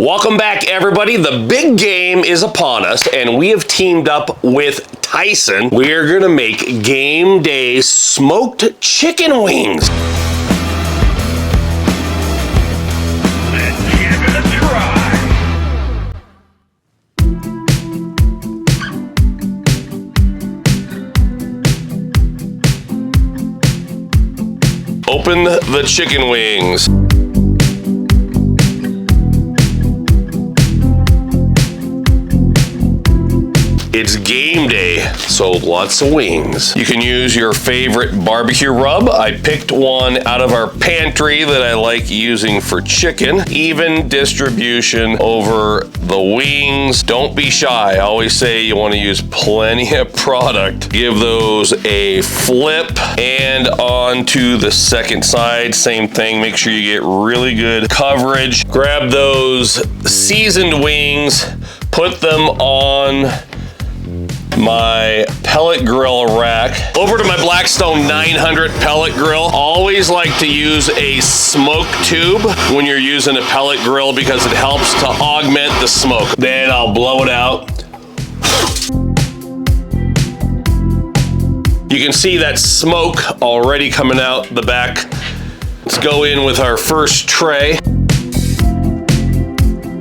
Welcome back, everybody. The big game is upon us, and we have teamed up with Tyson. We're gonna make game day smoked chicken wings. Let's give it a try. Open the chicken wings. It's game day, so lots of wings. You can use your favorite barbecue rub. I picked one out of our pantry that I like using for chicken. Even distribution over the wings. Don't be shy. I always say you want to use plenty of product. Give those a flip and on to the second side. Same thing. Make sure you get really good coverage. Grab those seasoned wings, put them on my pellet grill rack. Over to my Blackstone 900 pellet grill. Always like to use a smoke tube when you're using a pellet grill because it helps to augment the smoke. Then I'll blow it out. You can see that smoke already coming out the back. Let's go in with our first tray.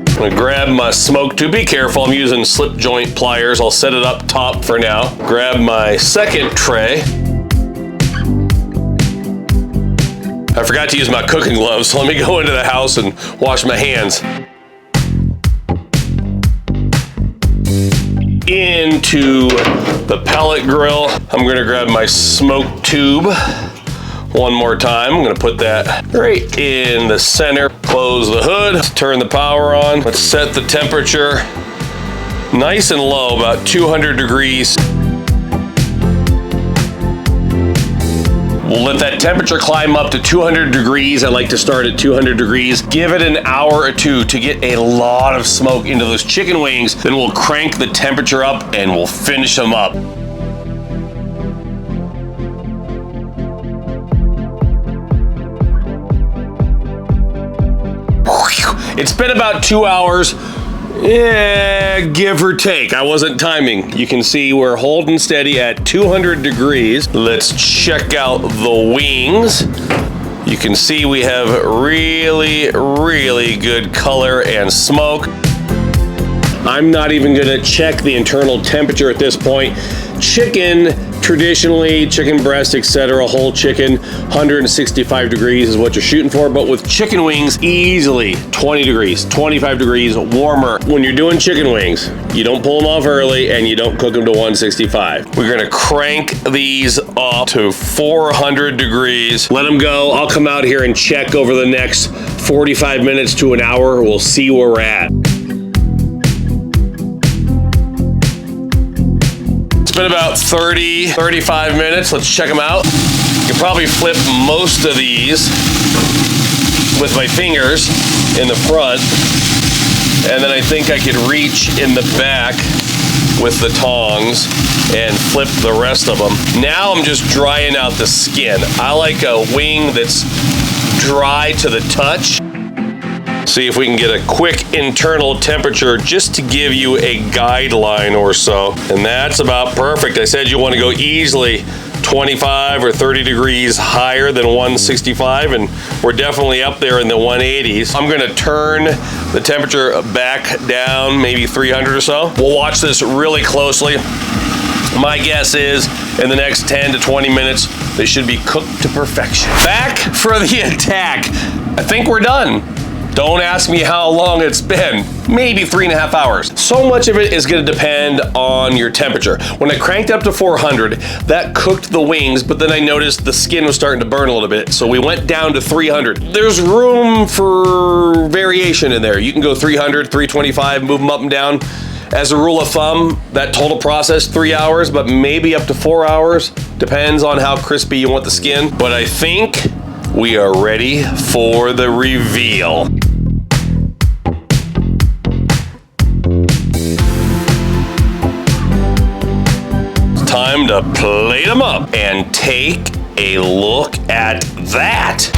I'm gonna grab my smoke tube. Be careful, I'm using slip joint pliers. I'll set it up top for now. Grab my second tray. I forgot to use my cooking gloves, so let me go into the house and wash my hands. Into the pellet grill. I'm gonna grab my smoke tube. One more time, I'm gonna put that right in the center. Close the hood, turn the power on. Let's set the temperature nice and low, about 200 degrees. We'll let that temperature climb up to 200 degrees. I like to start at 200 degrees. Give it an hour or two to get a lot of smoke into those chicken wings. Then we'll crank the temperature up and we'll finish them up. It's been about 2 hours, give or take. I wasn't timing. You can see we're holding steady at 200 degrees. Let's check out the wings. You can see we have really, really good color and smoke. I'm not even gonna check the internal temperature at this point. Chicken, traditionally, chicken breast, etc., whole chicken, 165 degrees is what you're shooting for, but with chicken wings, easily 20 degrees, 25 degrees warmer. When you're doing chicken wings, you don't pull them off early and you don't cook them to 165. We're gonna crank these up to 400 degrees. Let them go. I'll come out here and check over the next 45 minutes to an hour. We'll see where we're at. Been about 30, 35 minutes. Let's check them out. You can probably flip most of these with my fingers in the front. And then I think I could reach in the back with the tongs and flip the rest of them. Now I'm just drying out the skin. I like a wing that's dry to the touch. See if we can get a quick internal temperature just to give you a guideline or so. And that's about perfect. I said you want to go easily 25 or 30 degrees higher than 165, and we're definitely up there in the 180s. I'm gonna turn the temperature back down, maybe 300 or so. We'll watch this really closely. My guess is in the next 10 to 20 minutes, they should be cooked to perfection. Back for the attack. I think we're done. Don't ask me how long it's been. Maybe 3.5 hours. So much of it is gonna depend on your temperature. When I cranked up to 400, that cooked the wings, but then I noticed the skin was starting to burn a little bit, so we went down to 300. There's room for variation in there. You can go 300, 325, move them up and down. As a rule of thumb, that total process, 3 hours, but maybe up to 4 hours. Depends on how crispy you want the skin. But I think we are ready for the reveal. Time to plate them up and take a look at that.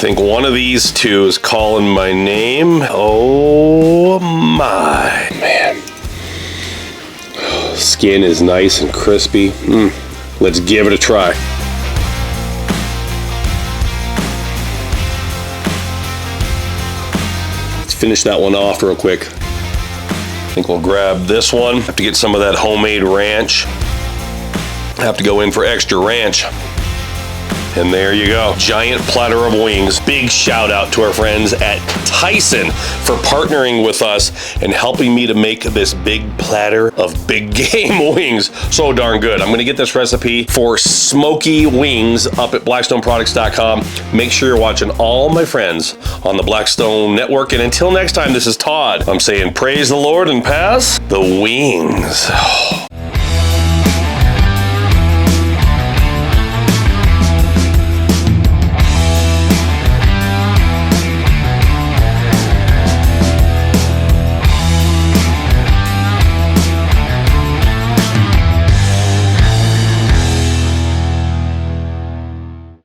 think one of these two is calling my name. Oh my, man. Skin is nice and crispy. Let's give it a try. Let's finish that one off real quick. I think we'll grab this one. Have to get some of that homemade ranch. Have to go in for extra ranch. And there you go, giant platter of wings. Big shout out to our friends at Tyson for partnering with us and helping me to make this big platter of big game wings. So darn good. I'm gonna get this recipe for smoky wings up at blackstoneproducts.com. Make sure you're watching all my friends on the Blackstone Network. And until next time, this is Todd. I'm saying praise the Lord and pass the wings.